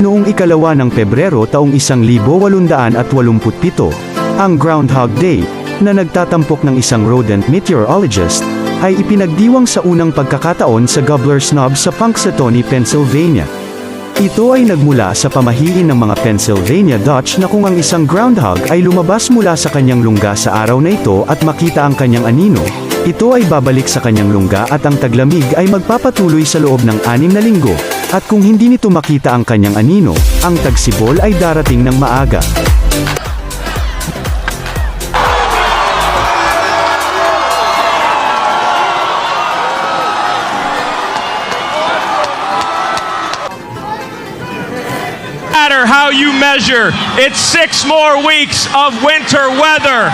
Noong 2 ng Pebrero taong 1887, ang Groundhog Day, na nagtatampok ng isang rodent meteorologist, ay ipinagdiwang sa unang pagkakataon sa Gobbler's Knob sa Punxsutawney, Pennsylvania. Ito ay nagmula sa pamahiin ng mga Pennsylvania Dutch na kung ang isang groundhog ay lumabas mula sa kanyang lungga sa araw na ito at makita ang kanyang anino, ito ay babalik sa kanyang lungga at ang taglamig ay magpapatuloy sa loob ng 6 na linggo, at kung hindi nito makita ang kanyang anino, ang tagsibol ay darating ng maaga. Matter how you measure, it's 6 more weeks of winter weather.